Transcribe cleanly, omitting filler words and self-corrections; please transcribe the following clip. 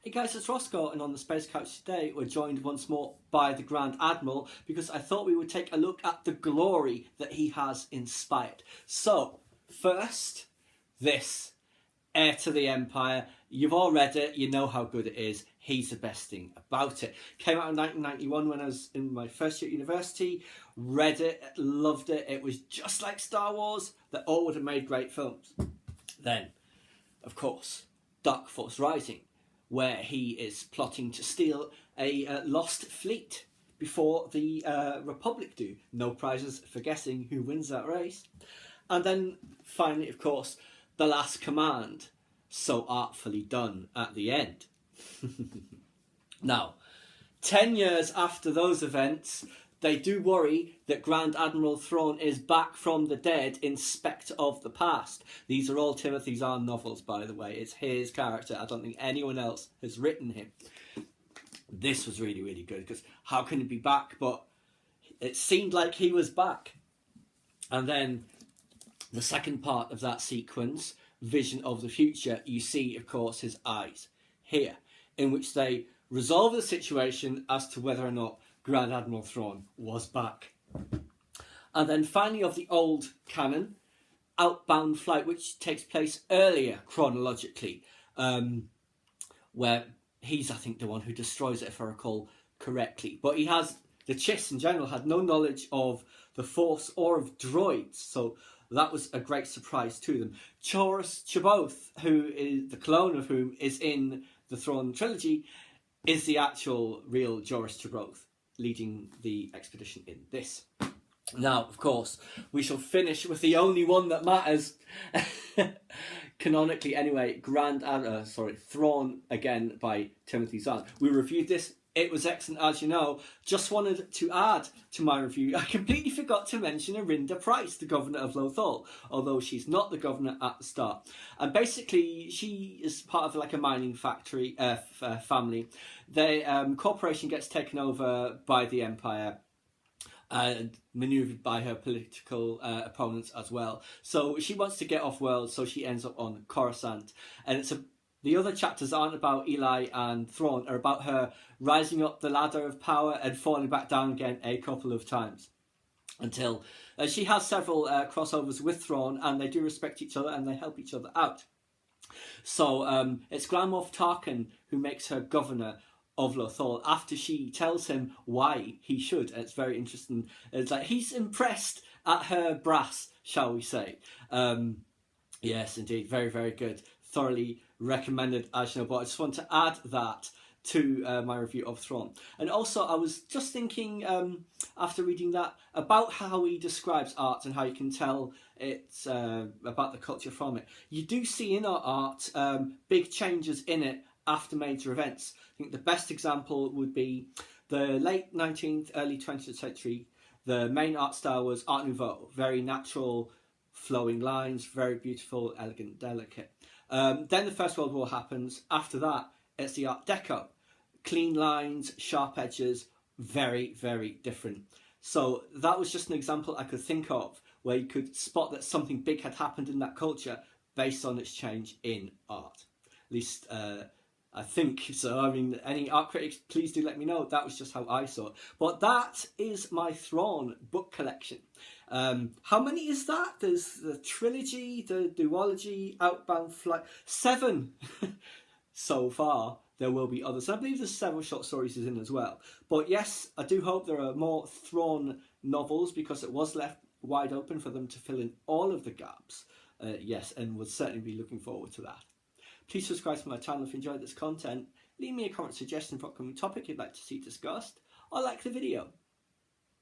Hey guys, it's Roscoe, and on the Space Couch today we're joined once more by the Grand Admiral because I thought we would take a look at the glory that he has inspired. So, first, this, Heir to the Empire. You've all read it, you know how good it is. He's the best thing about it. Came out in 1991 when I was in my first year at university. Read it, loved it. It was just like Star Wars. They all would have made great films. Then, of course, Dark Force Rising, where he is plotting to steal a lost fleet before the Republic do. No prizes for guessing who wins that race. And then finally, of course, The Last Command, so artfully done at the end. Now, 10 years after those events, they do worry that Grand Admiral Thrawn is back from the dead in Spectre of the Past. These are all Timothy Zahn novels, by the way. It's his character. I don't think anyone else has written him. This was really, really good, because how can he be back? But it seemed like he was back. And then the second part of that sequence, Vision of the Future, you see, of course, his eyes here, in which they resolve the situation as to whether or not Grand Admiral Thrawn was back. And then finally, of the old canon, Outbound Flight, which takes place earlier chronologically, where he's, I think, the one who destroys it, if I recall correctly. But he has, the Chiss in general had no knowledge of the Force or of droids, so that was a great surprise to them. Chorus Chaboth, who is the clone of whom is in the Thrawn trilogy, is the actual real Joruus C'baoth leading the expedition in this. Now, of course, we shall finish with the only one that matters. Canonically, anyway, Thrawn, again, by Timothy Zahn. We reviewed this. It was excellent, as you know. Just wanted to add to my review, I completely forgot to mention Arinda Pryce, the governor of Lothal, although she's not the governor at the start. And basically, she is part of like a mining factory family. The corporation gets taken over by the Empire, manoeuvred by her political opponents as well. So she wants to get off world, so she ends up on Coruscant. And the other chapters aren't about Eli and Thrawn, are about her rising up the ladder of power and falling back down again a couple of times. Until she has several crossovers with Thrawn, and they do respect each other and they help each other out. So it's Grand Moff Tarkin who makes her governor of Lothal after she tells him why he should. And it's very interesting. It's like he's impressed at her brass, shall we say. Yes, indeed. Very, very good. Thoroughly recommended, as you know, but I just want to add that to my review of Thrawn. And also, I was just thinking, after reading that, about how he describes art and how you can tell it's about the culture from it. You do see in our art big changes in it after major events. I think the best example would be the late 19th, early 20th century. The main art style was Art Nouveau, very natural, flowing lines, very beautiful, elegant, delicate. Then the First World War happens. After that, it's the Art Deco. Clean lines, sharp edges, very, very different. So that was just an example I could think of where you could spot that something big had happened in that culture based on its change in art. At least I think so. I mean, any art critics, please do let me know. That was just how I saw it. But that is my Thrawn book collection. How many is that? There's the trilogy, the duology, Outbound Flight. 7 so far. There will be others. I believe there's several short stories in as well. But yes, I do hope there are more Thrawn novels, because it was left wide open for them to fill in all of the gaps. Yes, and would certainly be looking forward to that. Please subscribe to my channel if you enjoyed this content. Leave me a comment suggestion for an upcoming topic you'd like to see discussed, or like the video.